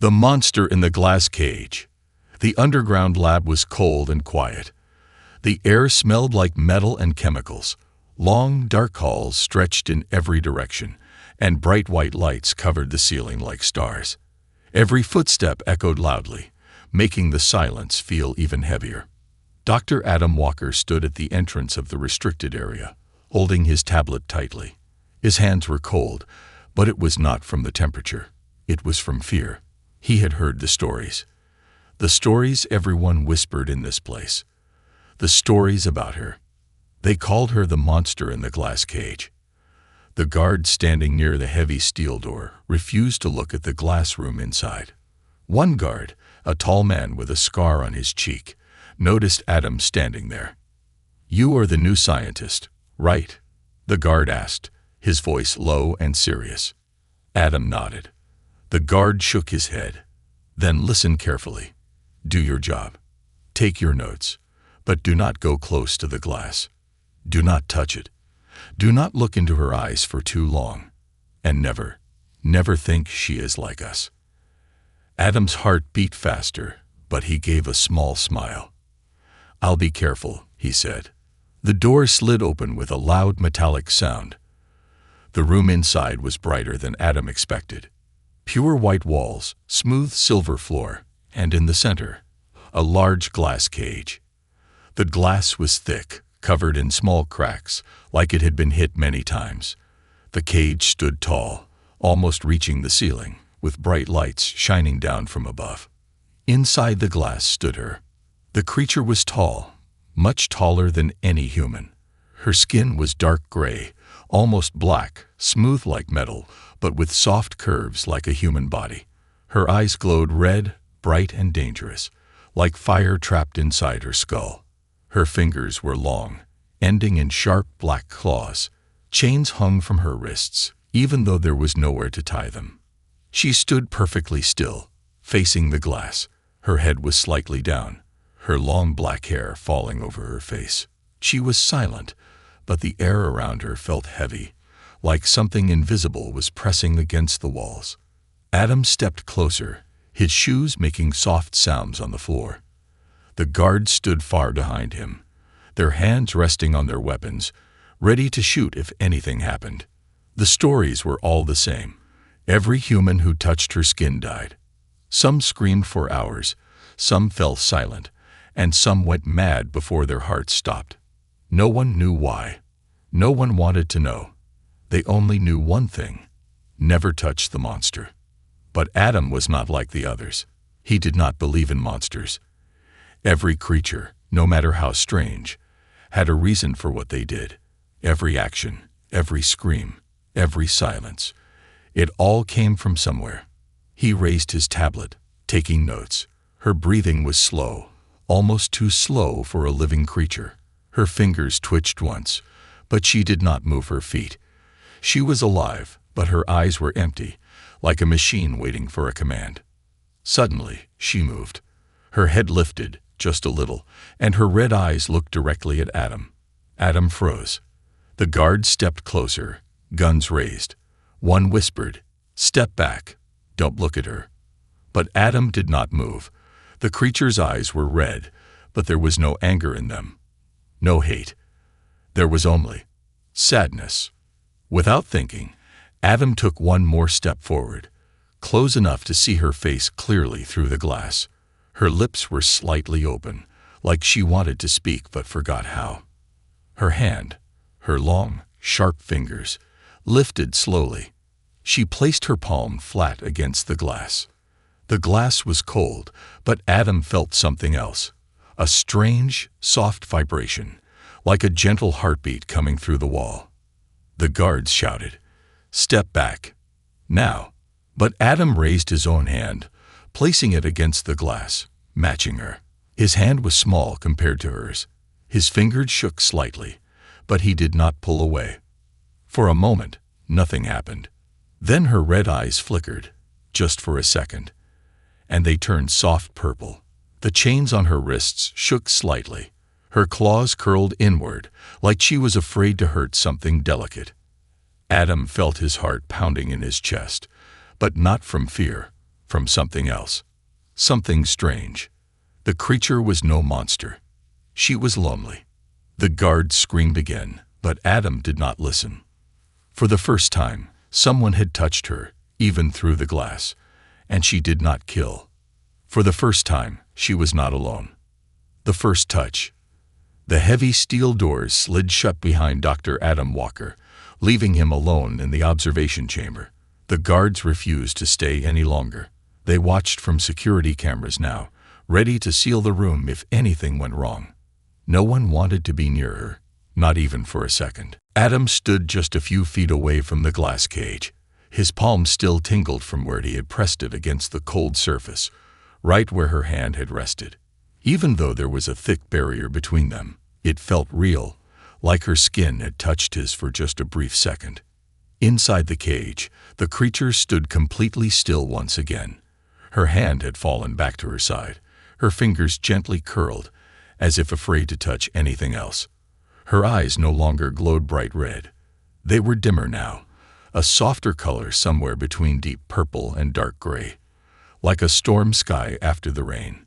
The monster in the glass cage. The underground lab was cold and quiet. The air smelled like metal and chemicals. Long, dark halls stretched in every direction, and bright white lights covered the ceiling like stars. Every footstep echoed loudly, making the silence feel even heavier. Dr. Adam Walker stood at the entrance of the restricted area, holding his tablet tightly. His hands were cold, but it was not from the temperature. It was from fear. He had heard the stories. The stories everyone whispered in this place. The stories about her. They called her the monster in the glass cage. The guard standing near the heavy steel door refused to look at the glass room inside. One guard, a tall man with a scar on his cheek, noticed Adam standing there. "You are the new scientist, right?" the guard asked, his voice low and serious. Adam nodded. The guard shook his head. "Then listen carefully. Do your job. Take your notes, but do not go close to the glass. Do not touch it. Do not look into her eyes for too long. And never, never think she is like us." Adam's heart beat faster, but he gave a small smile. "I'll be careful," he said. The door slid open with a loud metallic sound. The room inside was brighter than Adam expected. Pure white walls, smooth silver floor, and in the center, a large glass cage. The glass was thick, covered in small cracks, like it had been hit many times. The cage stood tall, almost reaching the ceiling, with bright lights shining down from above. Inside the glass stood her. The creature was tall, much taller than any human. Her skin was dark gray, almost black, smooth like metal, but with soft curves like a human body. Her eyes glowed red, bright and dangerous, like fire trapped inside her skull. Her fingers were long, ending in sharp black claws. Chains hung from her wrists, even though there was nowhere to tie them. She stood perfectly still, facing the glass. Her head was slightly down, her long black hair falling over her face. She was silent, but the air around her felt heavy, like something invisible was pressing against the walls. Adam stepped closer, his shoes making soft sounds on the floor. The guards stood far behind him, their hands resting on their weapons, ready to shoot if anything happened. The stories were all the same. Every human who touched her skin died. Some screamed for hours, some fell silent, and some went mad before their hearts stopped. No one knew why. No one wanted to know. They only knew one thing: never touch the monster. But Adam was not like the others. He did not believe in monsters. Every creature, no matter how strange, had a reason for what they did. Every action, every scream, every silence. It all came from somewhere. He raised his tablet, taking notes. Her breathing was slow, almost too slow for a living creature. Her fingers twitched once, but she did not move her feet. She was alive, but her eyes were empty, like a machine waiting for a command. Suddenly, she moved. Her head lifted, just a little, and her red eyes looked directly at Adam. Adam froze. The guards stepped closer, guns raised. One whispered, "Step back. Don't look at her." But Adam did not move. The creature's eyes were red, but there was no anger in them. No hate. There was only sadness. Without thinking, Adam took one more step forward, close enough to see her face clearly through the glass. Her lips were slightly open, like she wanted to speak but forgot how. Her hand, her long, sharp fingers, lifted slowly. She placed her palm flat against the glass. The glass was cold, but Adam felt something else. A strange, soft vibration, like a gentle heartbeat coming through the wall. The guards shouted, "Step back. Now." But Adam raised his own hand, placing it against the glass, matching her. His hand was small compared to hers. His fingers shook slightly, but he did not pull away. For a moment, nothing happened. Then her red eyes flickered, just for a second, and they turned soft purple. The chains on her wrists shook slightly. Her claws curled inward, like she was afraid to hurt something delicate. Adam felt his heart pounding in his chest, but not from fear, from something else. Something strange. The creature was no monster. She was lonely. The guard screamed again, but Adam did not listen. For the first time, someone had touched her, even through the glass, and she did not kill. For the first time, she was not alone. The first touch. The heavy steel doors slid shut behind Dr. Adam Walker, leaving him alone in the observation chamber. The guards refused to stay any longer. They watched from security cameras now, ready to seal the room if anything went wrong. No one wanted to be near her, not even for a second. Adam stood just a few feet away from the glass cage. His palm still tingled from where he had pressed it against the cold surface, right where her hand had rested. Even though there was a thick barrier between them, it felt real, like her skin had touched his for just a brief second. Inside the cage, the creature stood completely still once again. Her hand had fallen back to her side, her fingers gently curled, as if afraid to touch anything else. Her eyes no longer glowed bright red. They were dimmer now, a softer color somewhere between deep purple and dark gray, like a storm sky after the rain.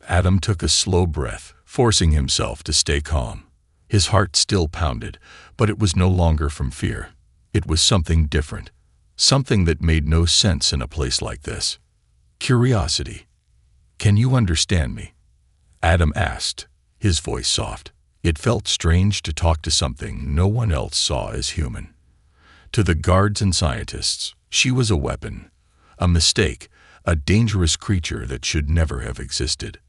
Adam took a slow breath, forcing himself to stay calm. His heart still pounded, but it was no longer from fear. It was something different, something that made no sense in a place like this. Curiosity. "Can you understand me?" Adam asked, his voice soft. It felt strange to talk to something no one else saw as human. To the guards and scientists, she was a weapon, a mistake, a dangerous creature that should never have existed.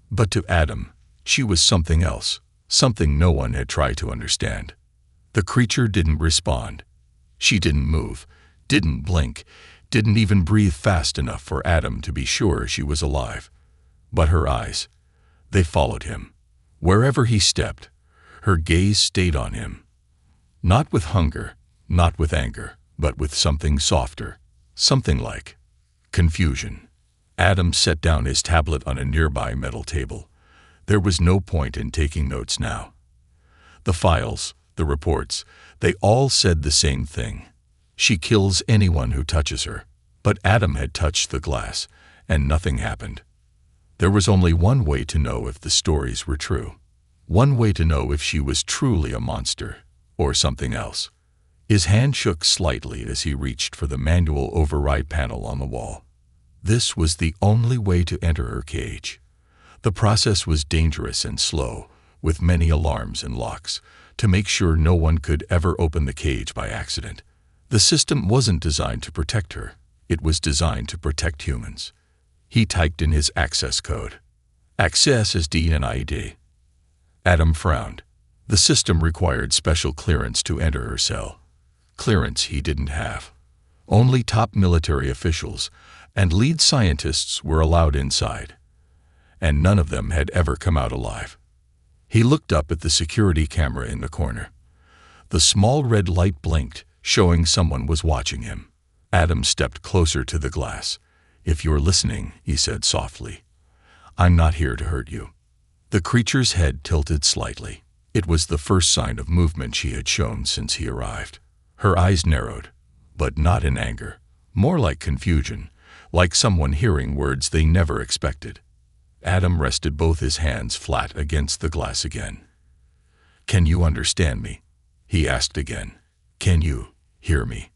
But to Adam, she was something else, something no one had tried to understand. The creature didn't respond. She didn't move, didn't blink, didn't even breathe fast enough for Adam to be sure she was alive. But her eyes, they followed him. Wherever he stepped, her gaze stayed on him. Not with hunger, not with anger, but with something softer, something like confusion. Adam set down his tablet on a nearby metal table. There was no point in taking notes now. The files, the reports, they all said the same thing. She kills anyone who touches her. But Adam had touched the glass, and nothing happened. There was only one way to know if the stories were true. One way to know if she was truly a monster, or something else. His hand shook slightly as he reached for the manual override panel on the wall. This was the only way to enter her cage. The process was dangerous and slow, with many alarms and locks, to make sure no one could ever open the cage by accident. The system wasn't designed to protect her. It was designed to protect humans. He typed in his access code. Access is DNID. Adam frowned. The system required special clearance to enter her cell. Clearance he didn't have. Only top military officials and lead scientists were allowed inside, and none of them had ever come out alive. He looked up at the security camera in the corner. The small red light blinked, showing someone was watching him. Adam stepped closer to the glass. "If you're listening," he said softly, "I'm not here to hurt you." The creature's head tilted slightly. It was the first sign of movement she had shown since he arrived. Her eyes narrowed, but not in anger, more like confusion, like someone hearing words they never expected. Adam rested both his hands flat against the glass again. "Can you understand me?" he asked again. "Can you hear me?"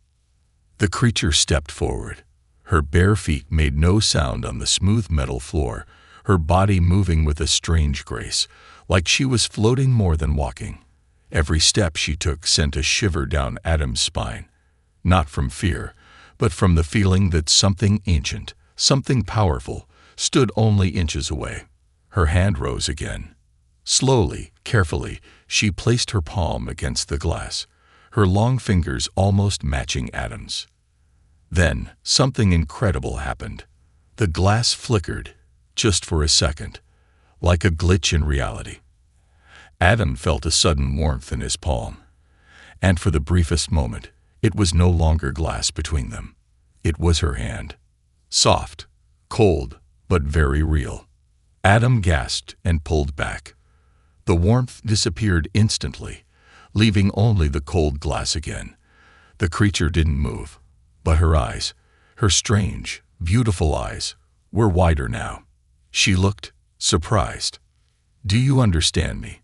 The creature stepped forward. Her bare feet made no sound on the smooth metal floor, her body moving with a strange grace, like she was floating more than walking. Every step she took sent a shiver down Adam's spine, not from fear, but from the feeling that something ancient, something powerful, stood only inches away. Her hand rose again. Slowly, carefully, she placed her palm against the glass, her long fingers almost matching Adam's. Then, something incredible happened. The glass flickered, just for a second, like a glitch in reality. Adam felt a sudden warmth in his palm, and for the briefest moment, it was no longer glass between them. It was her hand. Soft, cold, but very real. Adam gasped and pulled back. The warmth disappeared instantly, leaving only the cold glass again. The creature didn't move, but her eyes, her strange, beautiful eyes were wider now. She looked surprised. "Do you understand me?"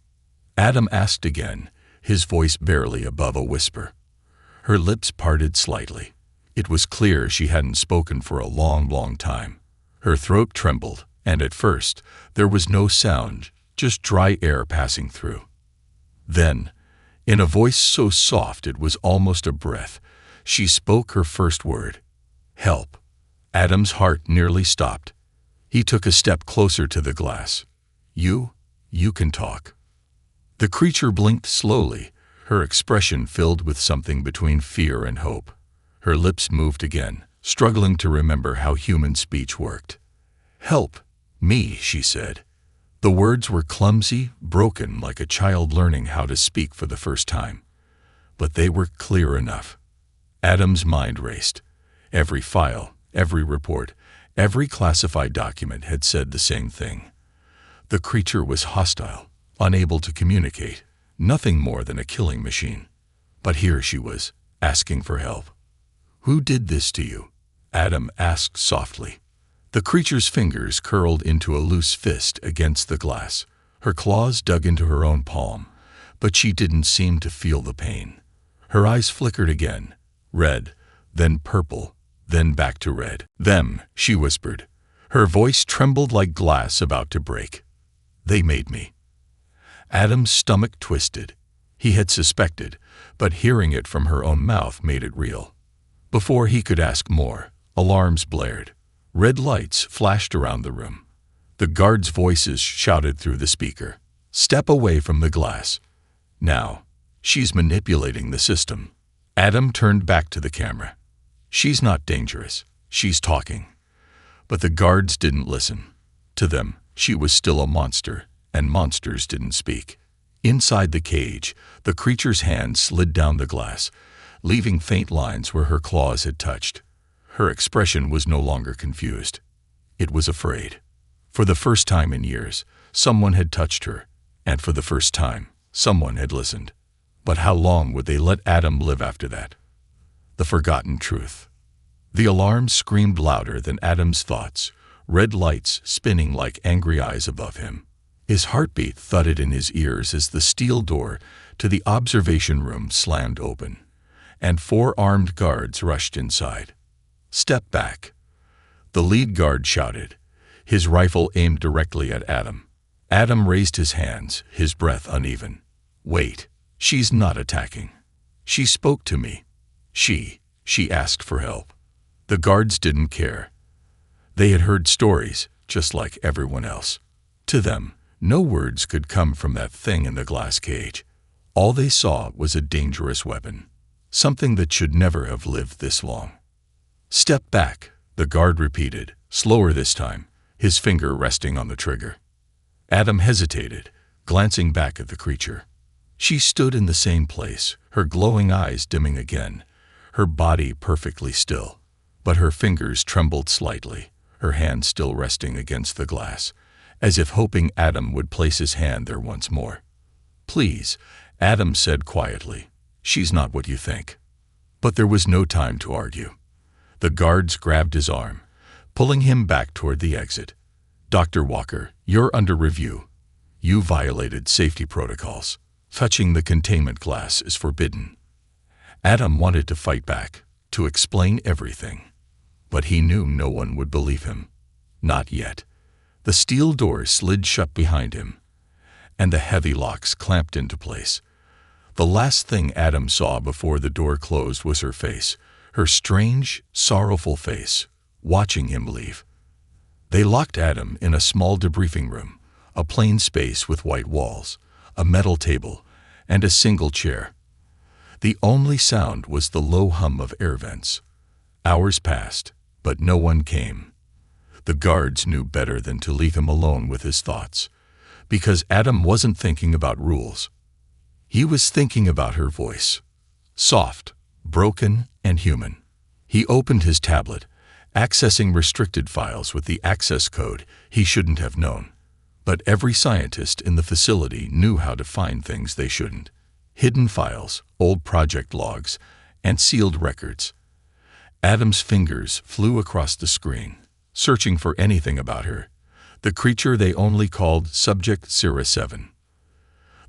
Adam asked again, his voice barely above a whisper. Her lips parted slightly. It was clear she hadn't spoken for a long, long time. Her throat trembled, and at first there was no sound, just dry air passing through. Then, in a voice so soft it was almost a breath, she spoke her first word. "Help." Adam's heart nearly stopped. He took a step closer to the glass. You can talk." The creature blinked slowly, her expression filled with something between fear and hope. Her lips moved again, struggling to remember how human speech worked. "Help me," she said. The words were clumsy, broken, like a child learning how to speak for the first time. But they were clear enough. Adam's mind raced. Every file, every report, every classified document had said the same thing. The creature was hostile, unable to communicate, nothing more than a killing machine. But here she was, asking for help. "Who did this to you?" Adam asked softly. The creature's fingers curled into a loose fist against the glass. Her claws dug into her own palm, but she didn't seem to feel the pain. Her eyes flickered again, red, then purple, then back to red. "Them," she whispered. Her voice trembled like glass about to break. "They made me." Adam's stomach twisted. He had suspected, but hearing it from her own mouth made it real. Before he could ask more, alarms blared. Red lights flashed around the room. The guards' voices shouted through the speaker. "Step away from the glass." "Now, she's manipulating the system." Adam turned back to the camera. "She's not dangerous. She's talking." But the guards didn't listen. To them, she was still a monster, and monsters didn't speak. Inside the cage, the creature's hand slid down the glass, leaving faint lines where her claws had touched. Her expression was no longer confused. It was afraid. For the first time in years, someone had touched her, and for the first time, someone had listened. But how long would they let Adam live after that? The forgotten truth. The alarm screamed louder than Adam's thoughts, red lights spinning like angry eyes above him. His heartbeat thudded in his ears as the steel door to the observation room slammed open, and 4 armed guards rushed inside. "Step back," the lead guard shouted, his rifle aimed directly at Adam. Adam raised his hands, his breath uneven. "Wait, she's not attacking. She spoke to me. She asked for help." The guards didn't care. They had heard stories, just like everyone else. To them, no words could come from that thing in the glass cage. All they saw was a dangerous weapon, something that should never have lived this long. "Step back," the guard repeated, slower this time, his finger resting on the trigger. Adam hesitated, glancing back at the creature. She stood in the same place, her glowing eyes dimming again, her body perfectly still. But her fingers trembled slightly, her hand still resting against the glass, as if hoping Adam would place his hand there once more. "Please," Adam said quietly, "she's not what you think." But there was no time to argue. The guards grabbed his arm, pulling him back toward the exit. "Dr. Walker, you're under review. You violated safety protocols. Touching the containment glass is forbidden." Adam wanted to fight back, to explain everything. But he knew no one would believe him. Not yet. The steel door slid shut behind him, and the heavy locks clamped into place. The last thing Adam saw before the door closed was her face, her strange, sorrowful face, watching him leave. They locked Adam in a small debriefing room, a plain space with white walls, a metal table, and a single chair. The only sound was the low hum of air vents. Hours passed, but no one came. The guards knew better than to leave him alone with his thoughts, because Adam wasn't thinking about rules. He was thinking about her voice, soft, broken, and human. He opened his tablet, accessing restricted files with the access code he shouldn't have known. But every scientist in the facility knew how to find things they shouldn't. Hidden files, old project logs, and sealed records. Adam's fingers flew across the screen, searching for anything about her, the creature they only called Subject 07.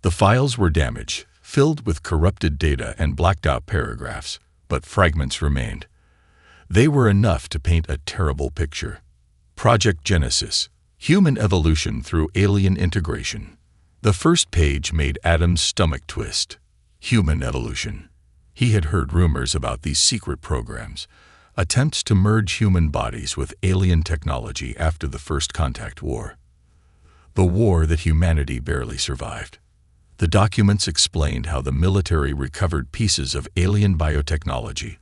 The files were damaged, filled with corrupted data and blacked-out paragraphs, but fragments remained. They were enough to paint a terrible picture. Project Genesis, Human Evolution Through Alien Integration. The first page made Adam's stomach twist. Human evolution. He had heard rumors about these secret programs, attempts to merge human bodies with alien technology after the First Contact War. The war that humanity barely survived. The documents explained how the military recovered pieces of alien biotechnology,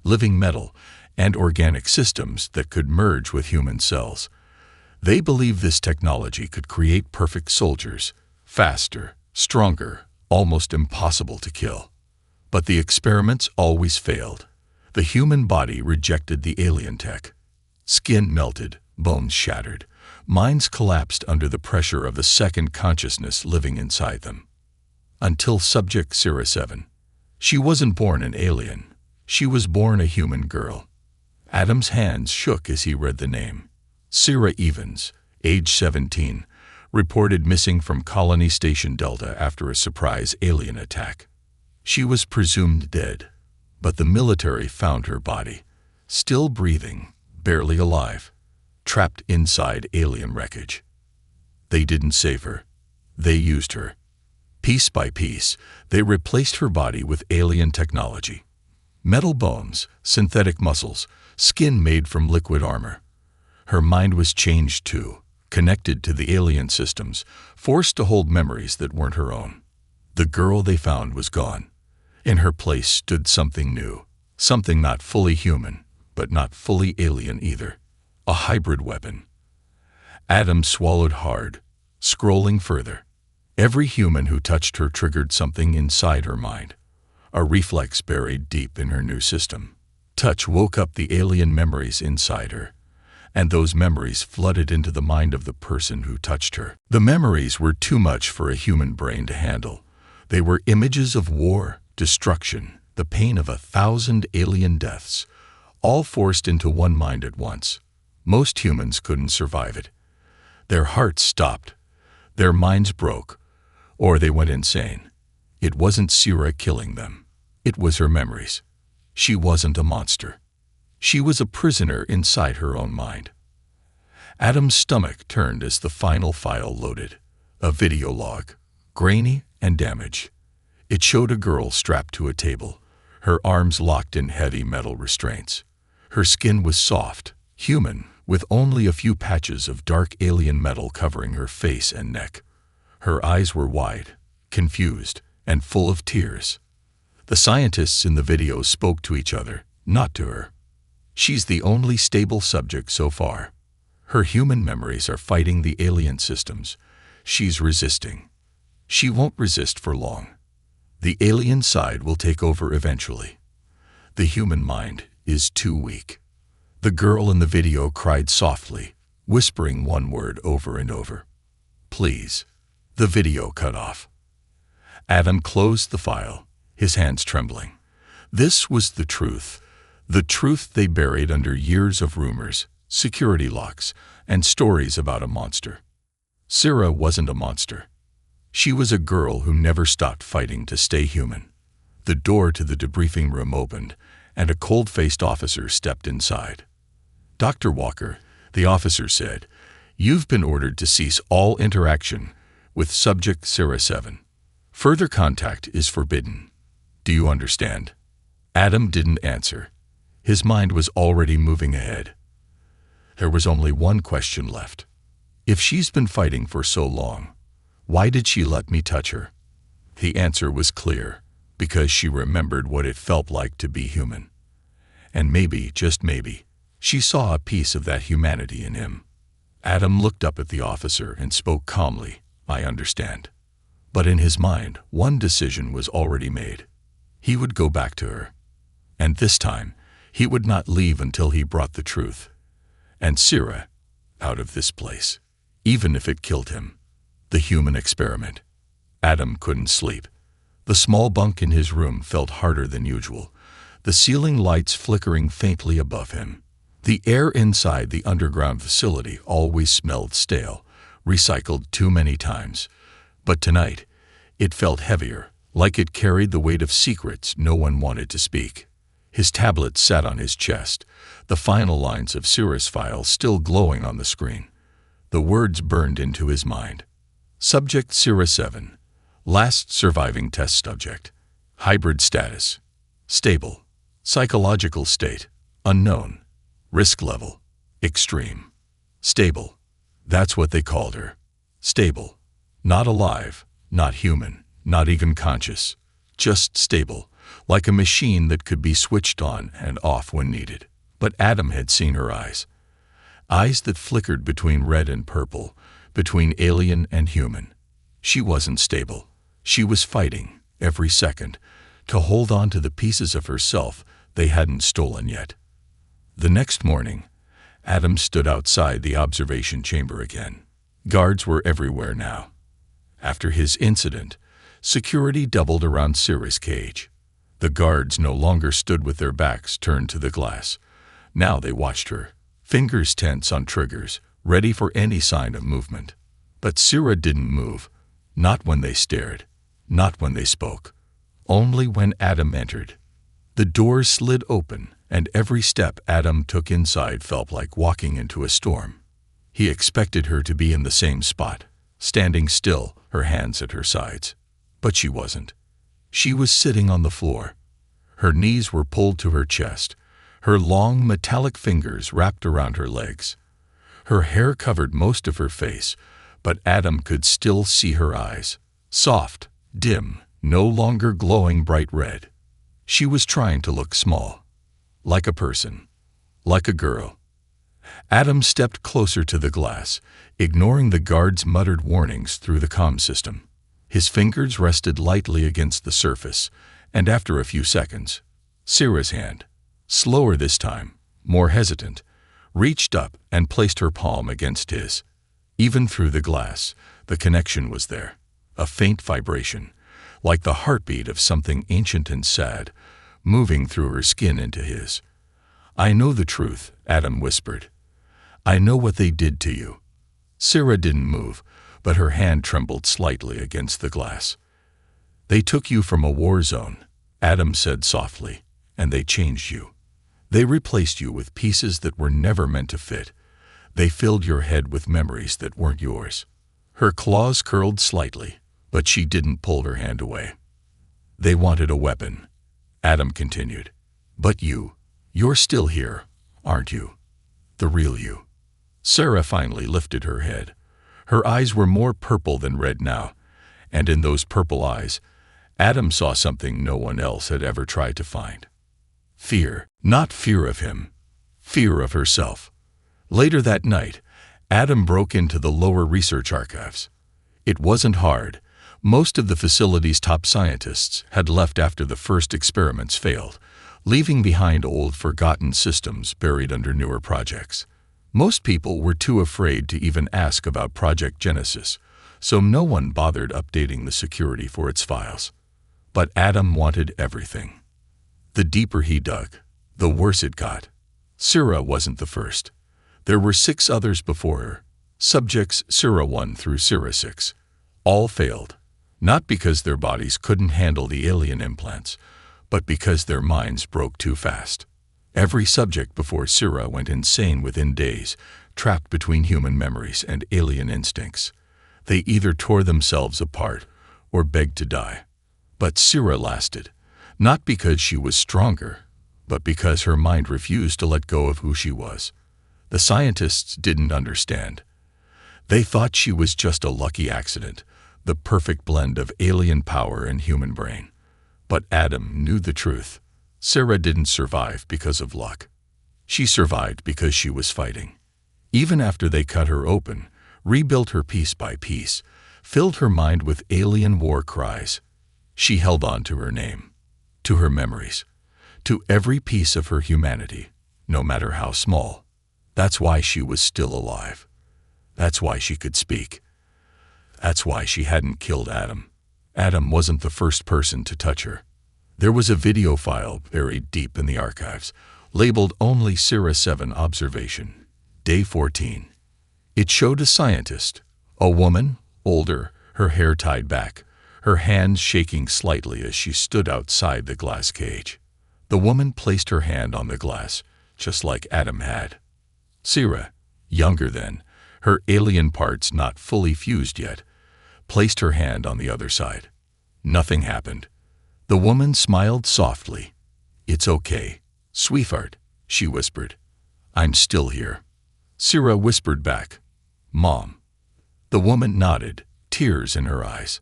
living metal, and organic systems that could merge with human cells. They believed this technology could create perfect soldiers, faster, stronger, almost impossible to kill. But the experiments always failed. The human body rejected the alien tech. Skin melted, bones shattered, minds collapsed under the pressure of the second consciousness living inside them. Until Subject 07. She wasn't born an alien. She was born a human girl. Adam's hands shook as he read the name. Sarah Evans, age 17, reported missing from Colony Station Delta after a surprise alien attack. She was presumed dead, but the military found her body, still breathing, barely alive, trapped inside alien wreckage. They didn't save her. They used her. Piece by piece, they replaced her body with alien technology. Metal bones, synthetic muscles, skin made from liquid armor. Her mind was changed too, connected to the alien systems, forced to hold memories that weren't her own. The girl they found was gone. In her place stood something new, something not fully human, but not fully alien either. A hybrid weapon. Adam swallowed hard, scrolling further. Every human who touched her triggered something inside her mind, a reflex buried deep in her new system. Touch woke up the alien memories inside her, and those memories flooded into the mind of the person who touched her. The memories were too much for a human brain to handle. They were images of war, destruction, the pain of 1,000 alien deaths, all forced into one mind at once. Most humans couldn't survive it. Their hearts stopped, their minds broke, or they went insane. It wasn't Sarah killing them. It was her memories. She wasn't a monster. She was a prisoner inside her own mind. Adam's stomach turned as the final file loaded. A video log, grainy and damaged. It showed a girl strapped to a table, her arms locked in heavy metal restraints. Her skin was soft, human, with only a few patches of dark alien metal covering her face and neck. Her eyes were wide, confused, and full of tears. The scientists in the video spoke to each other, not to her. She's the only stable subject so far. Her human memories are fighting the alien systems. She's resisting. She won't resist for long. The alien side will take over eventually. The human mind is too weak. The girl in the video cried softly, whispering one word over and over. Please. The video cut off. Adam closed the file, his hands trembling. This was the truth they buried under years of rumors, security locks, and stories about a monster. Sarah wasn't a monster. She was a girl who never stopped fighting to stay human. The door to the debriefing room opened, and a cold-faced officer stepped inside. Dr. Walker, the officer said, "You've been ordered to cease all interaction with Subject 07. Further contact is forbidden. Do you understand?" Adam didn't answer. His mind was already moving ahead. There was only one question left. If she's been fighting for so long, why did she let me touch her? The answer was clear, because she remembered what it felt like to be human. And maybe, just maybe, she saw a piece of that humanity in him. Adam looked up at the officer and spoke calmly, "I understand." But in his mind, one decision was already made. He would go back to her. And this time, he would not leave until he brought the truth. And Sarah out of this place, even if it killed him. The human experiment. Adam couldn't sleep. The small bunk in his room felt harder than usual. the ceiling lights flickering faintly above him. The air inside the underground facility always smelled stale, recycled too many times. But tonight, it felt heavier, like it carried the weight of secrets no one wanted to speak. His tablet sat on his chest, the final lines of Cirrus files still glowing on the screen. The words burned into his mind. Subject Cirrus 7. Last surviving test subject. Hybrid status. Stable. Psychological state. Unknown. Risk level. Extreme. Stable. That's what they called her. Stable. Not alive, not human, not even conscious. Just stable, like a machine that could be switched on and off when needed. But Adam had seen her eyes. Eyes that flickered between red and purple, between alien and human. She wasn't stable. She was fighting, every second, to hold on to the pieces of herself they hadn't stolen yet. The next morning, Adam stood outside the observation chamber again. Guards were everywhere now. After his incident, security doubled around Cirrus' cage. The guards no longer stood with their backs turned to the glass. Now they watched her, fingers tense on triggers, ready for any sign of movement. But Cirrus didn't move, not when they stared, not when they spoke, only when Adam entered. The doors slid open, and every step Adam took inside felt like walking into a storm. He expected her to be in the same spot, standing still, her hands at her sides. But she wasn't. She was sitting on the floor. Her knees were pulled to her chest, her long metallic fingers wrapped around her legs. Her hair covered most of her face, but Adam could still see her eyes, soft, dim, no longer glowing bright red. She was trying to look small, like a person, like a girl. Adam stepped closer to the glass, ignoring the guard's muttered warnings through the comm system. His fingers rested lightly against the surface, and after a few seconds, Cirrus' hand, slower this time, more hesitant, reached up and placed her palm against his. Even through the glass, the connection was there, a faint vibration, like the heartbeat of something ancient and sad, moving through her skin into his. "I know the truth," Adam whispered. "I know what they did to you." Cirrus didn't move, but her hand trembled slightly against the glass. "They took you from a war zone," Adam said softly, "and they changed you. They replaced you with pieces that were never meant to fit. They filled your head with memories that weren't yours." Her claws curled slightly, but she didn't pull her hand away. "They wanted a weapon," Adam continued. "But you're still here, aren't you? The real you." Sarah finally lifted her head. Her eyes were more purple than red now, and in those purple eyes, Adam saw something no one else had ever tried to find. Fear, not fear of him, fear of herself. Later that night, Adam broke into the lower research archives. It wasn't hard. Most of the facility's top scientists had left after the first experiments failed, leaving behind old forgotten systems buried under newer projects. Most people were too afraid to even ask about Project Genesis, so no one bothered updating the security for its files. But Adam wanted everything. The deeper he dug, the worse it got. Cirrus wasn't the first. There were 6 others before her, subjects Cirrus 1 through Cirrus 6. All failed, not because their bodies couldn't handle the alien implants, but because their minds broke too fast. Every subject before Cirrus went insane within days, trapped between human memories and alien instincts. They either tore themselves apart or begged to die. But Cirrus lasted, not because she was stronger, but because her mind refused to let go of who she was. The scientists didn't understand. They thought she was just a lucky accident, the perfect blend of alien power and human brain. But Adam knew the truth. Sarah didn't survive because of luck. She survived because she was fighting. Even after they cut her open, rebuilt her piece by piece, filled her mind with alien war cries, she held on to her name, to her memories, to every piece of her humanity, no matter how small. That's why she was still alive. That's why she could speak. That's why she hadn't killed Adam. Adam wasn't the first person to touch her. There was a video file buried deep in the archives, labeled only Sierra 7 Observation, Day 14. It showed a scientist, a woman, older, her hair tied back, her hands shaking slightly as she stood outside the glass cage. The woman placed her hand on the glass, just like Adam had. Sierra, younger then, her alien parts not fully fused yet, placed her hand on the other side. Nothing happened. The woman smiled softly. "It's okay, sweetheart," she whispered. "I'm still here." Sierra whispered back, "Mom." The woman nodded, tears in her eyes.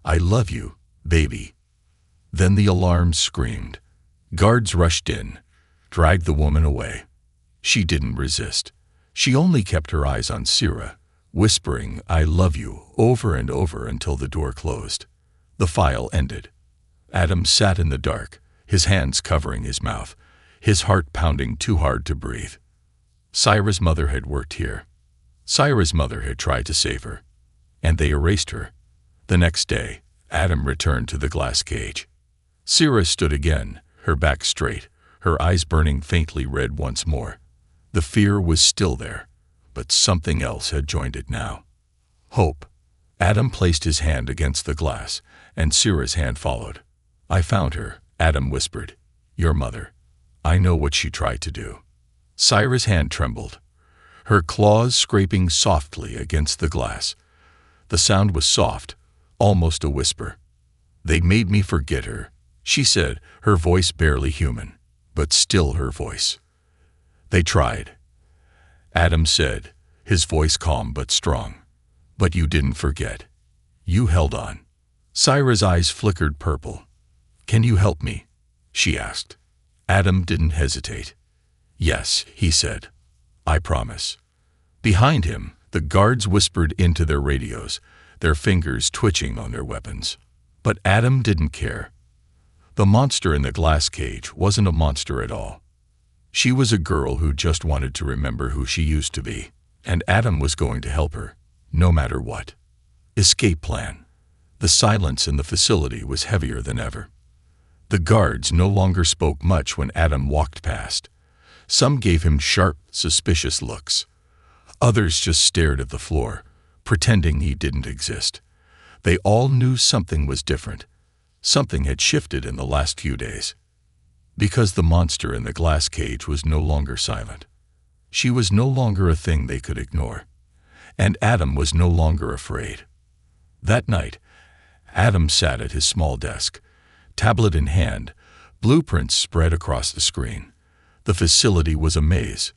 "I love you, baby." Then the alarm screamed. Guards rushed in, dragged the woman away. She didn't resist. She only kept her eyes on Sierra, whispering, "I love you," over and over until the door closed. The file ended. Adam sat in the dark, his hands covering his mouth, his heart pounding too hard to breathe. Sierra's mother had worked here. Sierra's mother had tried to save her, and they erased her. The next day, Adam returned to the glass cage. Sierra stood again, her back straight, her eyes burning faintly red once more. The fear was still there, but something else had joined it now. Hope. Adam placed his hand against the glass, and Sierra's hand followed. "I found her," Adam whispered. "Your mother. I know what she tried to do." Sierra's hand trembled, her claws scraping softly against the glass. The sound was soft, almost a whisper. "They made me forget her," she said, her voice barely human, but still her voice. "They tried," Adam said, his voice calm but strong. "But you didn't forget. You held on." Sierra's eyes flickered purple. "Can you help me?" she asked. Adam didn't hesitate. "Yes," he said. "I promise." Behind him, the guards whispered into their radios, their fingers twitching on their weapons. But Adam didn't care. The monster in the glass cage wasn't a monster at all. She was a girl who just wanted to remember who she used to be, and Adam was going to help her, no matter what. Escape plan. The silence in the facility was heavier than ever. The guards no longer spoke much when Adam walked past. Some gave him sharp, suspicious looks. Others just stared at the floor, pretending he didn't exist. They all knew something was different. Something had shifted in the last few days. Because the monster in the glass cage was no longer silent. She was no longer a thing they could ignore. And Adam was no longer afraid. That night, Adam sat at his small desk, tablet in hand, blueprints spread across the screen. The facility was a maze.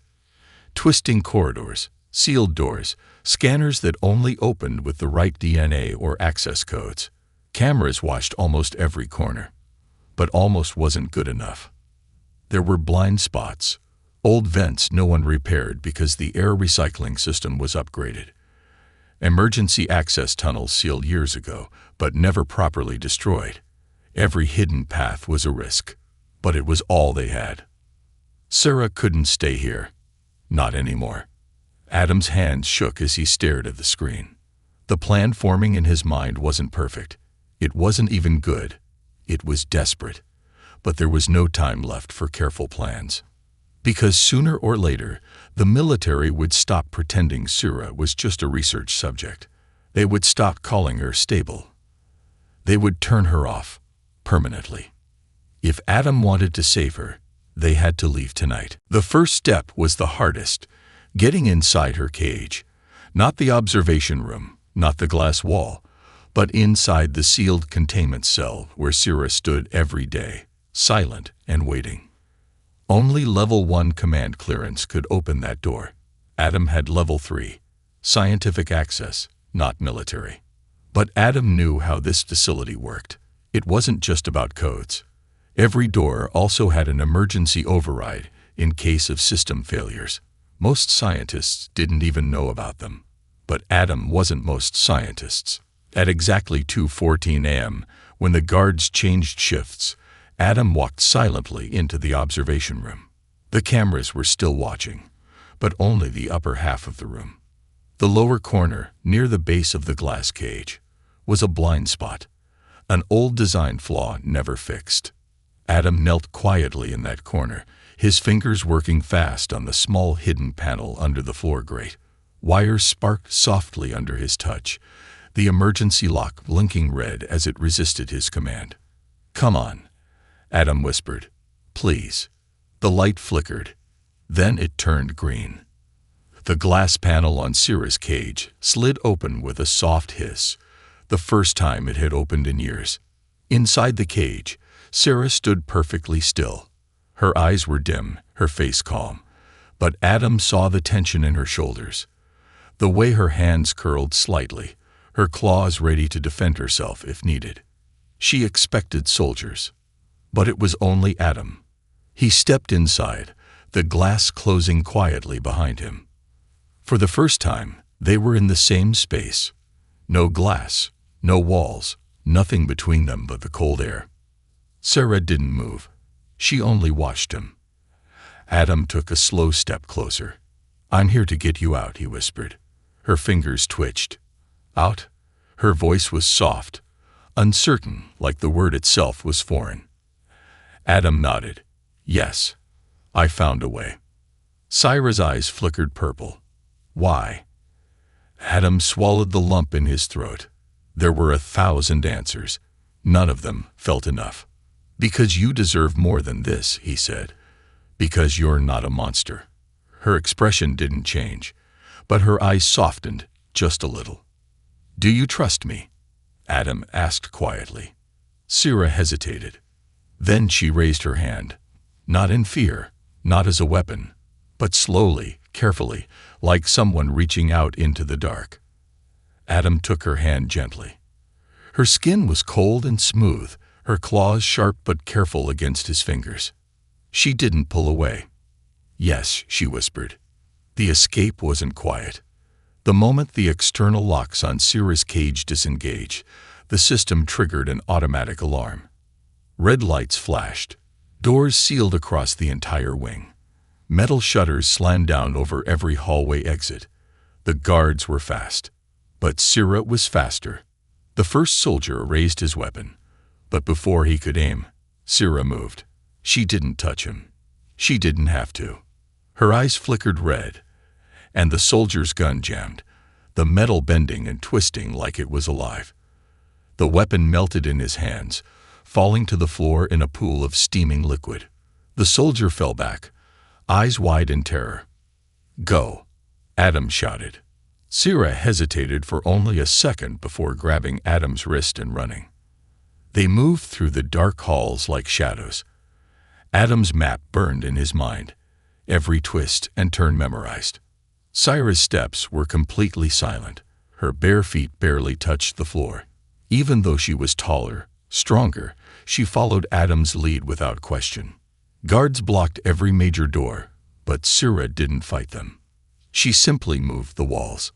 Twisting corridors, sealed doors, scanners that only opened with the right DNA or access codes. Cameras watched almost every corner. But almost wasn't good enough. There were blind spots, old vents no one repaired because the air recycling system was upgraded. Emergency access tunnels sealed years ago, but never properly destroyed. Every hidden path was a risk, but it was all they had. Sierra couldn't stay here. Not anymore. Adam's hands shook as he stared at the screen. The plan forming in his mind wasn't perfect. It wasn't even good. It was desperate. But there was no time left for careful plans. Because sooner or later, the military would stop pretending Sierra was just a research subject. They would stop calling her stable. They would turn her off, permanently. If Adam wanted to save her, they had to leave tonight. The first step was the hardest, getting inside her cage. Not the observation room, not the glass wall, but inside the sealed containment cell where Sierra stood every day, silent and waiting. Only Level 1 command clearance could open that door. Adam had Level 3, scientific access, not military. But Adam knew how this facility worked. It wasn't just about codes. Every door also had an emergency override in case of system failures. Most scientists didn't even know about them. But Adam wasn't most scientists. At exactly 2:14 a.m., when the guards changed shifts, Adam walked silently into the observation room. The cameras were still watching, but only the upper half of the room. The lower corner, near the base of the glass cage, was a blind spot, an old design flaw never fixed. Adam knelt quietly in that corner, his fingers working fast on the small hidden panel under the floor grate. Wires sparked softly under his touch, the emergency lock blinking red as it resisted his command. "Come on," Adam whispered. "Please." The light flickered. Then it turned green. The glass panel on Syrah's cage slid open with a soft hiss, the first time it had opened in years. Inside the cage, Syrah stood perfectly still. Her eyes were dim, her face calm, but Adam saw the tension in her shoulders, the way her hands curled slightly, her claws ready to defend herself if needed. She expected soldiers, but it was only Adam. He stepped inside, the glass closing quietly behind him. For the first time, they were in the same space. No glass, no walls, nothing between them but the cold air. Syrah didn't move. She only watched him. Adam took a slow step closer. "I'm here to get you out," he whispered. Her fingers twitched. "Out?" Her voice was soft, uncertain, like the word itself was foreign. Adam nodded. "Yes, I found a way." Syrah's eyes flickered purple. "Why?" Adam swallowed the lump in his throat. There were 1,000 answers. None of them felt enough. "Because you deserve more than this," he said. "Because you're not a monster." Her expression didn't change, but her eyes softened just a little. "Do you trust me?" Adam asked quietly. Syrah hesitated. Then she raised her hand, not in fear, not as a weapon, but slowly, carefully, like someone reaching out into the dark. Adam took her hand gently. Her skin was cold and smooth, her claws sharp but careful against his fingers. She didn't pull away. "Yes," she whispered. The escape wasn't quiet. The moment the external locks on Syrah's cage disengaged, the system triggered an automatic alarm. Red lights flashed. Doors sealed across the entire wing. Metal shutters slammed down over every hallway exit. The guards were fast. But Syrah was faster. The first soldier raised his weapon. But before he could aim, Syrah moved. She didn't touch him. She didn't have to. Her eyes flickered red, and the soldier's gun jammed, the metal bending and twisting like it was alive. The weapon melted in his hands, falling to the floor in a pool of steaming liquid. The soldier fell back, eyes wide in terror. "Go," Adam shouted. Syrah hesitated for only a second before grabbing Adam's wrist and running. They moved through the dark halls like shadows. Adam's map burned in his mind, every twist and turn memorized. Syrah's steps were completely silent. Her bare feet barely touched the floor. Even though she was taller, stronger, she followed Adam's lead without question. Guards blocked every major door, but Syrah didn't fight them. She simply moved the walls.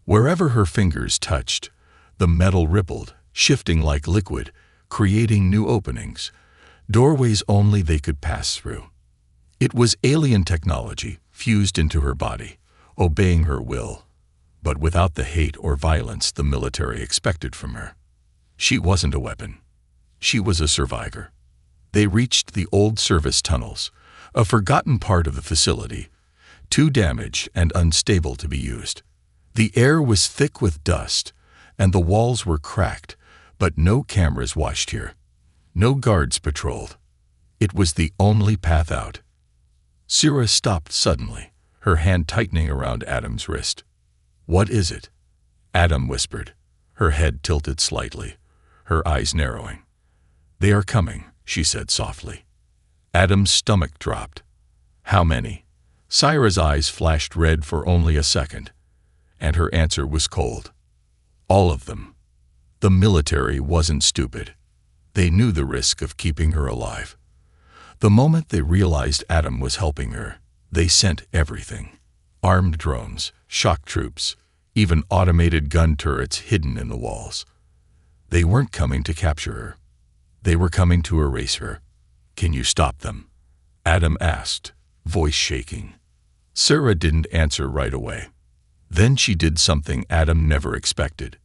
Wherever her fingers touched, the metal rippled, shifting like liquid, creating new openings, doorways only they could pass through. It was alien technology fused into her body, obeying her will, but without the hate or violence the military expected from her. She wasn't a weapon. She was a survivor. They reached the old service tunnels, a forgotten part of the facility, too damaged and unstable to be used. The air was thick with dust, and the walls were cracked, but no cameras watched here. No guards patrolled. It was the only path out. Syrah stopped suddenly, her hand tightening around Adam's wrist. "What is it?" Adam whispered, her head tilted slightly, her eyes narrowing. "They are coming," she said softly. Adam's stomach dropped. "How many?" Syrah's eyes flashed red for only a second, and her answer was cold. "All of them." The military wasn't stupid. They knew the risk of keeping her alive. The moment they realized Adam was helping her, they sent everything. Armed drones, shock troops, even automated gun turrets hidden in the walls. They weren't coming to capture her. They were coming to erase her. "Can you stop them?" Adam asked, voice shaking. Syrah didn't answer right away. Then she did something Adam never expected.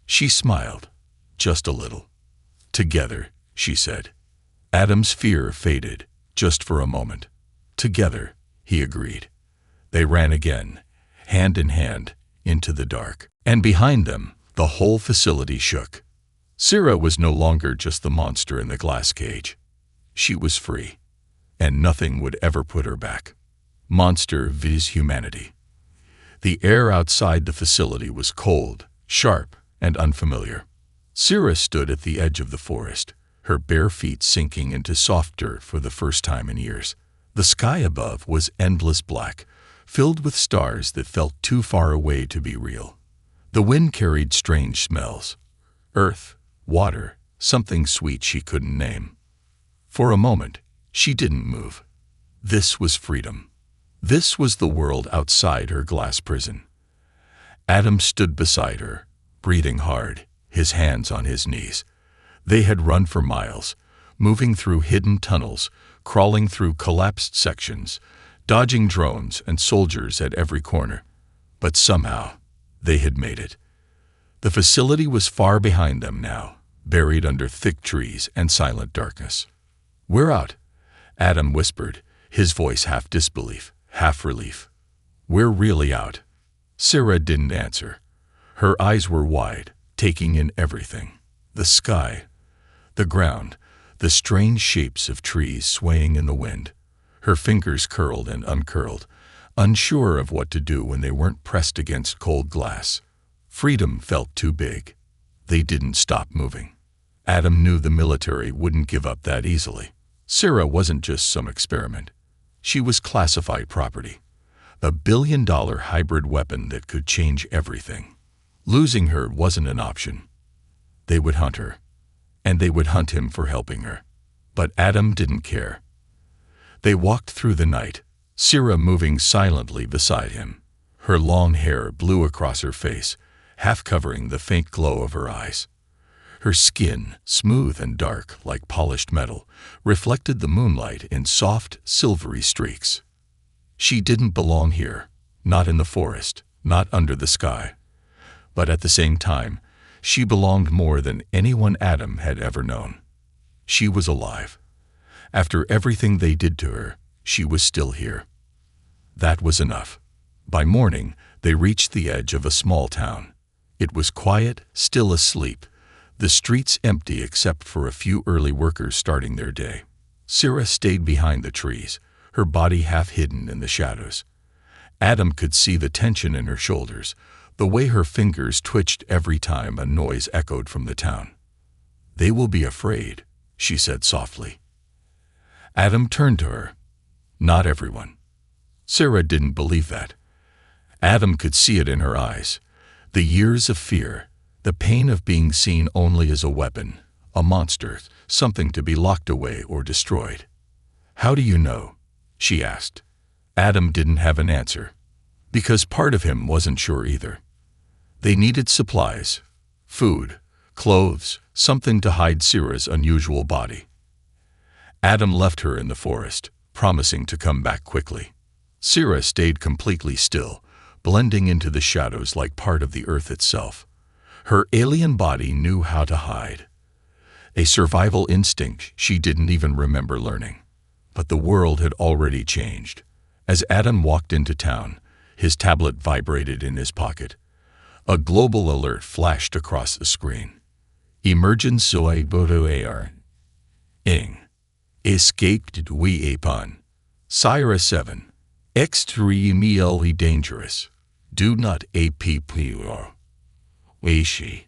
She smiled, just a little. "Together," she said. Adam's fear faded, just for a moment. Together, he agreed. They ran again, hand in hand, into the dark. And behind them, the whole facility shook. Sarah was no longer just the monster in the glass cage. She was free, and nothing would ever put her back. Monster vs. humanity. The air outside the facility was cold, sharp, and unfamiliar. Sarah stood at the edge of the forest, her bare feet sinking into soft dirt for the first time in years. The sky above was endless black, filled with stars that felt too far away to be real. The wind carried strange smells. Earth, water, something sweet she couldn't name. For a moment, she didn't move. This was freedom. This was the world outside her glass prison. Adam stood beside her, breathing hard, his hands on his knees. They had run for miles, moving through hidden tunnels, crawling through collapsed sections, dodging drones and soldiers at every corner. But somehow, they had made it. The facility was far behind them now, buried under thick trees and silent darkness. "We're out," Adam whispered, his voice half disbelief, half relief. "We're really out." Sarah didn't answer. Her eyes were wide, taking in everything. The sky, the ground, the strange shapes of trees swaying in the wind. Her fingers curled and uncurled, unsure of what to do when they weren't pressed against cold glass. Freedom felt too big. They didn't stop moving. Adam knew the military wouldn't give up that easily. Sarah wasn't just some experiment. She was classified property, a billion-dollar hybrid weapon that could change everything. Losing her wasn't an option. They would hunt her, and they would hunt him for helping her. But Adam didn't care. They walked through the night, Sarah moving silently beside him. Her long hair blew across her face, half covering the faint glow of her eyes. Her skin, smooth and dark like polished metal, reflected the moonlight in soft, silvery streaks. She didn't belong here, not in the forest, not under the sky. But at the same time, she belonged more than anyone Adam had ever known. She was alive. After everything they did to her, she was still here. That was enough. By morning, they reached the edge of a small town. It was quiet, still asleep, the streets empty except for a few early workers starting their day. Sarah stayed behind the trees, her body half hidden in the shadows. Adam could see the tension in her shoulders, the way her fingers twitched every time a noise echoed from the town. "They will be afraid," she said softly. Adam turned to her. Not everyone. Sarah didn't believe that. Adam could see it in her eyes. The years of fear, the pain of being seen only as a weapon, a monster, something to be locked away or destroyed. "How do you know?" she asked. Adam didn't have an answer, because part of him wasn't sure either. They needed supplies, food, clothes, something to hide Sarah's unusual body. Adam left her in the forest, promising to come back quickly. Sarah stayed completely still, blending into the shadows like part of the earth itself. Her alien body knew how to hide. A survival instinct she didn't even remember learning. But the world had already changed. As Adam walked into town, his tablet vibrated in his pocket. A global alert flashed across the screen. Emergency bodo AR. Ing. Escaped we upon. Sierra 7. Extremely dangerous. Do not APPR. Weishi.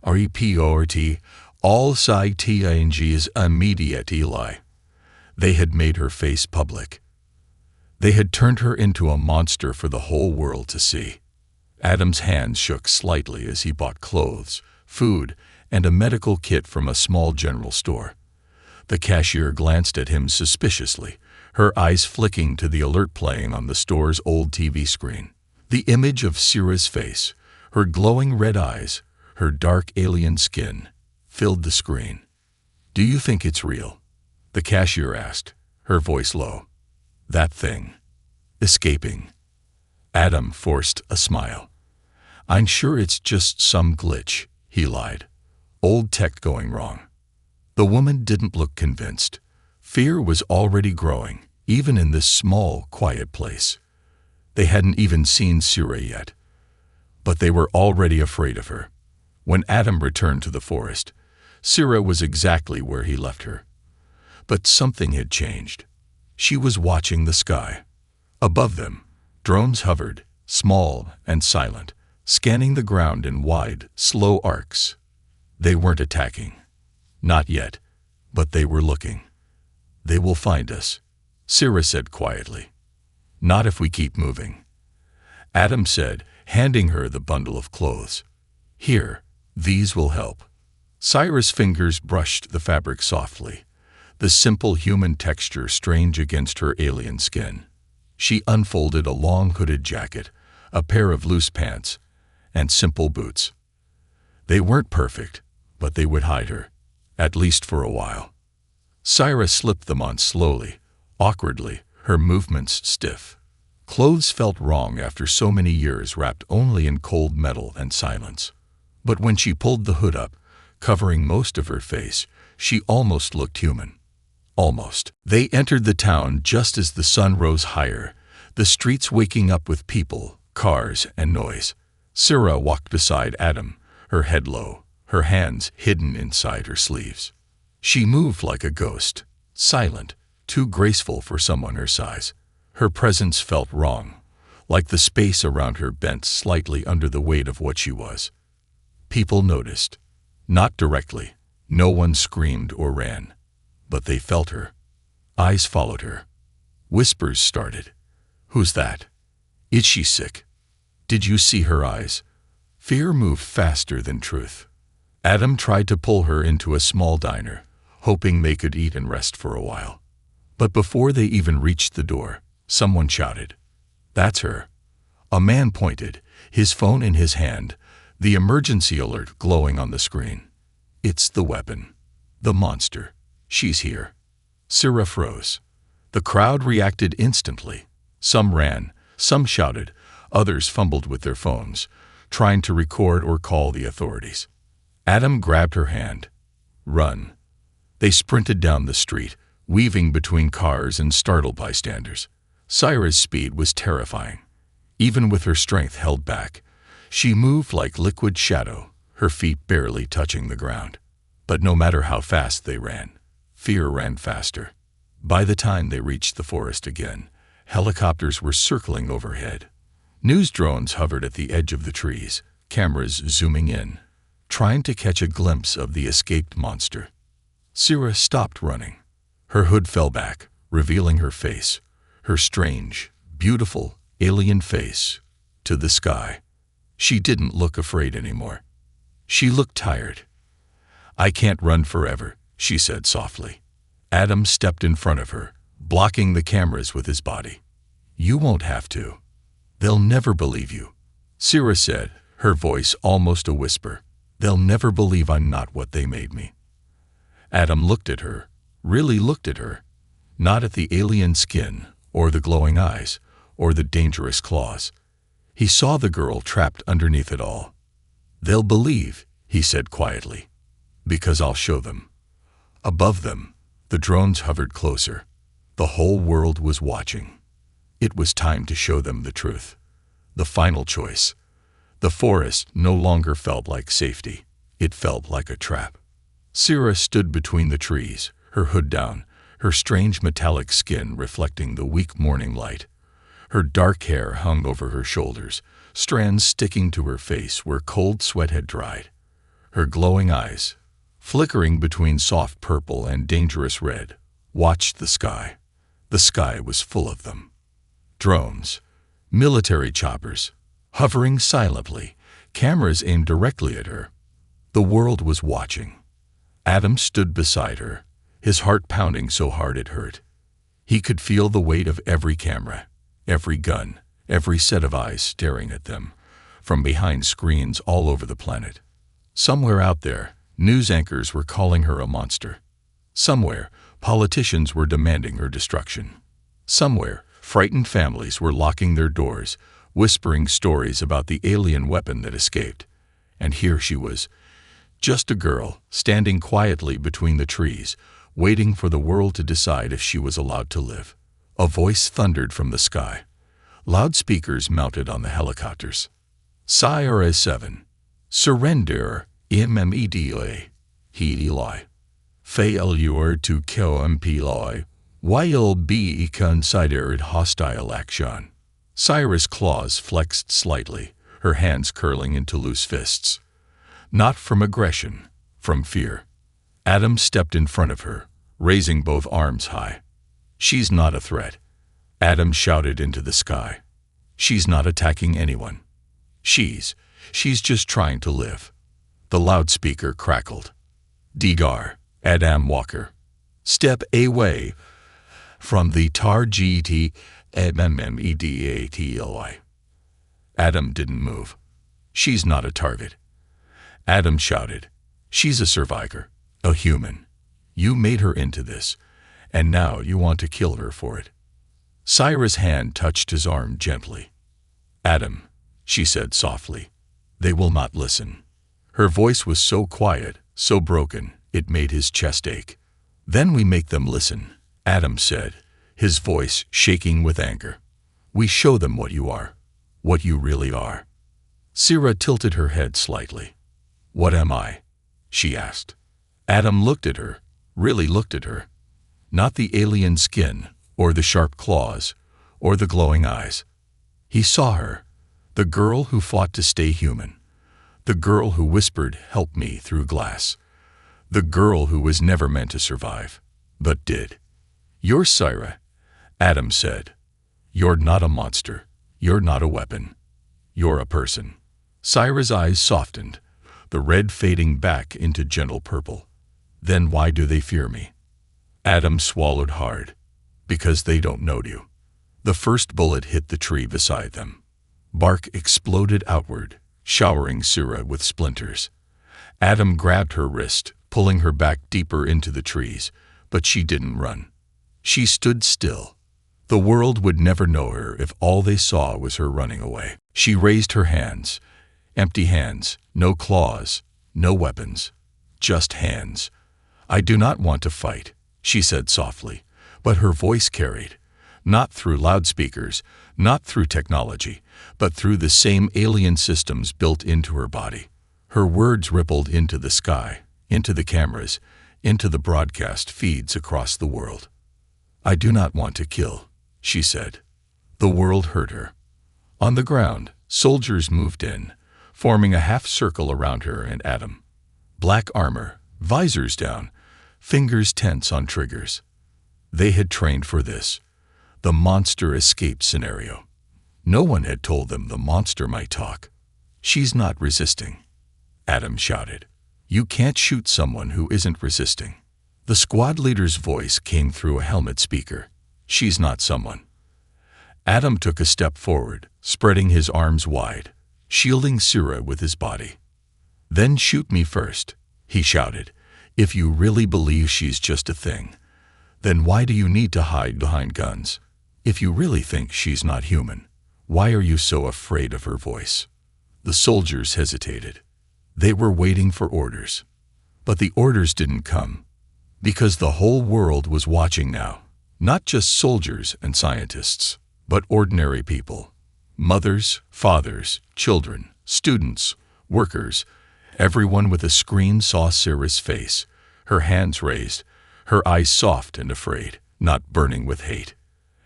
REPORT. All sightings immediately. They had made her face public. They had turned her into a monster for the whole world to see. Adam's hands shook slightly as he bought clothes, food, and a medical kit from a small general store. The cashier glanced at him suspiciously, her eyes flicking to the alert playing on the store's old TV screen. The image of Sarah's face, her glowing red eyes, her dark alien skin, filled the screen. "Do you think it's real?" the cashier asked, her voice low. "That thing. Escaping." Adam forced a smile. "I'm sure it's just some glitch," he lied. "Old tech going wrong." The woman didn't look convinced. Fear was already growing, even in this small, quiet place. They hadn't even seen Sira yet, but they were already afraid of her. When Adam returned to the forest, Sira was exactly where he left her. But something had changed. She was watching the sky. Above them, drones hovered, small and silent, scanning the ground in wide, slow arcs. They weren't attacking. Not yet, but they were looking. "They will find us," Sira said quietly. "Not if we keep moving," Adam said, handing her the bundle of clothes. "Here, these will help." Sira's fingers brushed the fabric softly, the simple human texture strange against her alien skin. She unfolded a long hooded jacket, a pair of loose pants, and simple boots. They weren't perfect, but they would hide her, at least for a while. Sira slipped them on slowly, awkwardly, her movements stiff. Clothes felt wrong after so many years wrapped only in cold metal and silence. But when she pulled the hood up, covering most of her face, she almost looked human. Almost. They entered the town just as the sun rose higher, the streets waking up with people, cars, and noise. Sira walked beside Adam, her head low, her hands hidden inside her sleeves. She moved like a ghost, silent, too graceful for someone her size. Her presence felt wrong, like the space around her bent slightly under the weight of what she was. People noticed. Not directly. No one screamed or ran. But they felt her. Eyes followed her. Whispers started. "Who's that? Is she sick? Did you see her eyes?" Fear moved faster than truth. Adam tried to pull her into a small diner, hoping they could eat and rest for a while. But before they even reached the door, someone shouted, "That's her." A man pointed, his phone in his hand, the emergency alert glowing on the screen. "It's the weapon. The monster. She's here." Sira froze. The crowd reacted instantly. Some ran, some shouted, others fumbled with their phones, trying to record or call the authorities. Adam grabbed her hand. "Run." They sprinted down the street, weaving between cars and startled bystanders. Sira's speed was terrifying. Even with her strength held back, she moved like liquid shadow, her feet barely touching the ground. But no matter how fast they ran, fear ran faster. By the time they reached the forest again, helicopters were circling overhead. News drones hovered at the edge of the trees, cameras zooming in, trying to catch a glimpse of the escaped monster. Sira stopped running. Her hood fell back, revealing her face, her strange, beautiful, alien face, to the sky. She didn't look afraid anymore. She looked tired. "I can't run forever," she said softly. Adam stepped in front of her, blocking the cameras with his body. "You won't have to. They'll never believe you," Sira said, her voice almost a whisper. "They'll never believe I'm not what they made me." Adam looked at her, really looked at her, not at the alien skin, or the glowing eyes, or the dangerous claws. He saw the girl trapped underneath it all. "They'll believe," he said quietly, "because I'll show them." Above them, the drones hovered closer. The whole world was watching. It was time to show them the truth. The final choice. The forest no longer felt like safety. It felt like a trap. Sira stood between the trees, her hood down, her strange metallic skin reflecting the weak morning light. Her dark hair hung over her shoulders, strands sticking to her face where cold sweat had dried. Her glowing eyes, flickering between soft purple and dangerous red, watched the sky. The sky was full of them. Drones, military choppers, hovering silently, cameras aimed directly at her. The world was watching. Adam stood beside her, his heart pounding so hard it hurt. He could feel the weight of every camera, every gun, every set of eyes staring at them, from behind screens all over the planet. Somewhere out there, news anchors were calling her a monster. Somewhere, politicians were demanding her destruction. Somewhere, frightened families were locking their doors, whispering stories about the alien weapon that escaped. And here she was, Just a girl, standing quietly between the trees, waiting for the world to decide if she was allowed to live. A voice thundered from the sky. Loudspeakers mounted on the helicopters. Sci-Fi 7. Surrender immediately. Heedily. Failure to comply will be considered hostile action. Cyrus' claws flexed slightly, her hands curling into loose fists. Not from aggression, from fear. Adam stepped in front of her, raising both arms high. She's not a threat. Adam shouted into the sky. She's not attacking anyone. She's just trying to live. The loudspeaker crackled. Degar, Adam Walker. Step away from the target immediately. Adam didn't move. She's not a target. Adam shouted. She's a survivor, a human. You made her into this, and now you want to kill her for it. Cyrus' hand touched his arm gently. Adam, she said softly, they will not listen. Her voice was so quiet, so broken, it made his chest ache. Then we make them listen, Adam said, his voice shaking with anger. We show them what you are, what you really are. Sira tilted her head slightly. What am I? She asked. Adam looked at her, really looked at her. Not the alien skin, or the sharp claws, or the glowing eyes. He saw her, the girl who fought to stay human, the girl who whispered, "Help me," through glass, the girl who was never meant to survive, but did. You're Sira, Adam said. You're not a monster. You're not a weapon. You're a person. Sira's eyes softened, the red fading back into gentle purple. Then why do they fear me? Adam swallowed hard. Because they don't know you. The first bullet hit the tree beside them. Bark exploded outward, showering Sira with splinters. Adam grabbed her wrist, pulling her back deeper into the trees, but she didn't run. She stood still. The world would never know her if all they saw was her running away. She raised her hands. Empty hands, no claws, no weapons, just hands. I do not want to fight, she said softly, but her voice carried, not through loudspeakers, not through technology, but through the same alien systems built into her body. Her words rippled into the sky, into the cameras, into the broadcast feeds across the world. I do not want to kill, she said. The world heard her. On the ground, soldiers moved in, forming a half circle around her and Adam. Black armor, visors down, fingers tense on triggers. They had trained for this, the monster escape scenario. No one had told them the monster might talk. She's not resisting, Adam shouted. You can't shoot someone who isn't resisting. The squad leader's voice came through a helmet speaker. She's not someone. Adam took a step forward, spreading his arms wide, shielding Sira with his body. Then shoot me first, he shouted. If you really believe she's just a thing, then why do you need to hide behind guns? If you really think she's not human, why are you so afraid of her voice? The soldiers hesitated. They were waiting for orders. But the orders didn't come. Because the whole world was watching now. Not just soldiers and scientists, but ordinary people. Mothers, fathers, children, students, workers. Everyone with a screen saw Sira's face, her hands raised, her eyes soft and afraid, not burning with hate.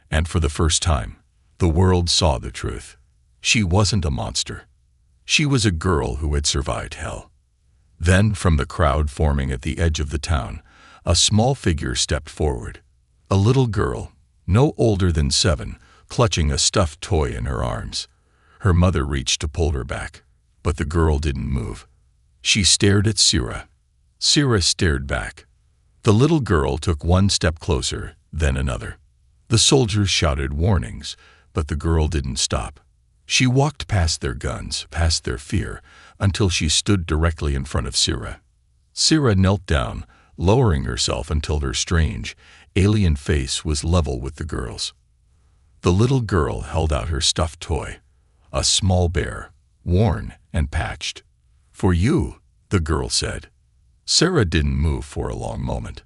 And for the first time, the world saw the truth. She wasn't a monster. She was a girl who had survived hell. Then, from the crowd forming at the edge of the town, a small figure stepped forward. A little girl, no older than 7, clutching a stuffed toy in her arms. Her mother reached to pull her back, but the girl didn't move. She stared at Sira. Sira stared back. The little girl took one step closer, then another. The soldiers shouted warnings, but the girl didn't stop. She walked past their guns, past their fear, until she stood directly in front of Sira. Sira knelt down, lowering herself until her strange, alien face was level with the girl's. The little girl held out her stuffed toy, a small bear, worn and patched. For you, the girl said. Sarah didn't move for a long moment.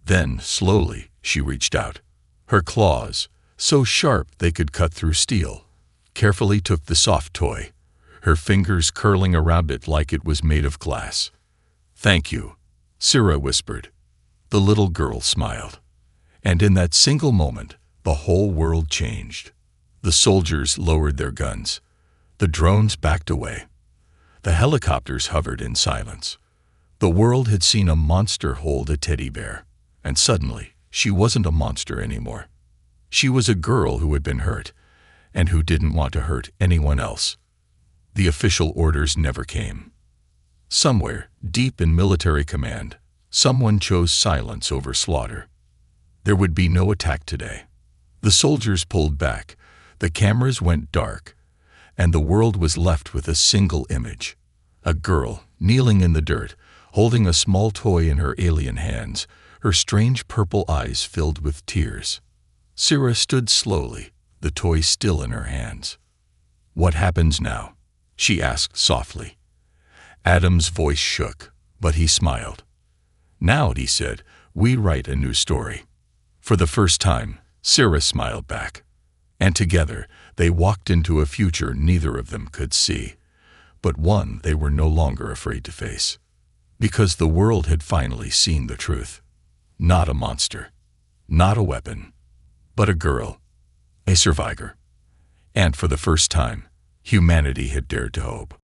Then, slowly, she reached out. Her claws, so sharp they could cut through steel, carefully took the soft toy, her fingers curling around it like it was made of glass. "Thank you," Sarah whispered. The little girl smiled. And in that single moment, the whole world changed. The soldiers lowered their guns. The drones backed away. The helicopters hovered in silence. The world had seen a monster hold a teddy bear, and suddenly she wasn't a monster anymore. She was a girl who had been hurt, and who didn't want to hurt anyone else. The official orders never came. Somewhere, deep in military command, someone chose silence over slaughter. There would be no attack today. The soldiers pulled back, the cameras went dark, and the world was left with a single image. A girl, kneeling in the dirt, holding a small toy in her alien hands, her strange purple eyes filled with tears. Sarah stood slowly, the toy still in her hands. "What happens now?" she asked softly. Adam's voice shook, but he smiled. "Now," he said, "we write a new story." For the first time, Sarah smiled back. And together, they walked into a future neither of them could see, but one they were no longer afraid to face. Because the world had finally seen the truth. Not a monster, not a weapon, but a girl, a survivor. And for the first time, humanity had dared to hope.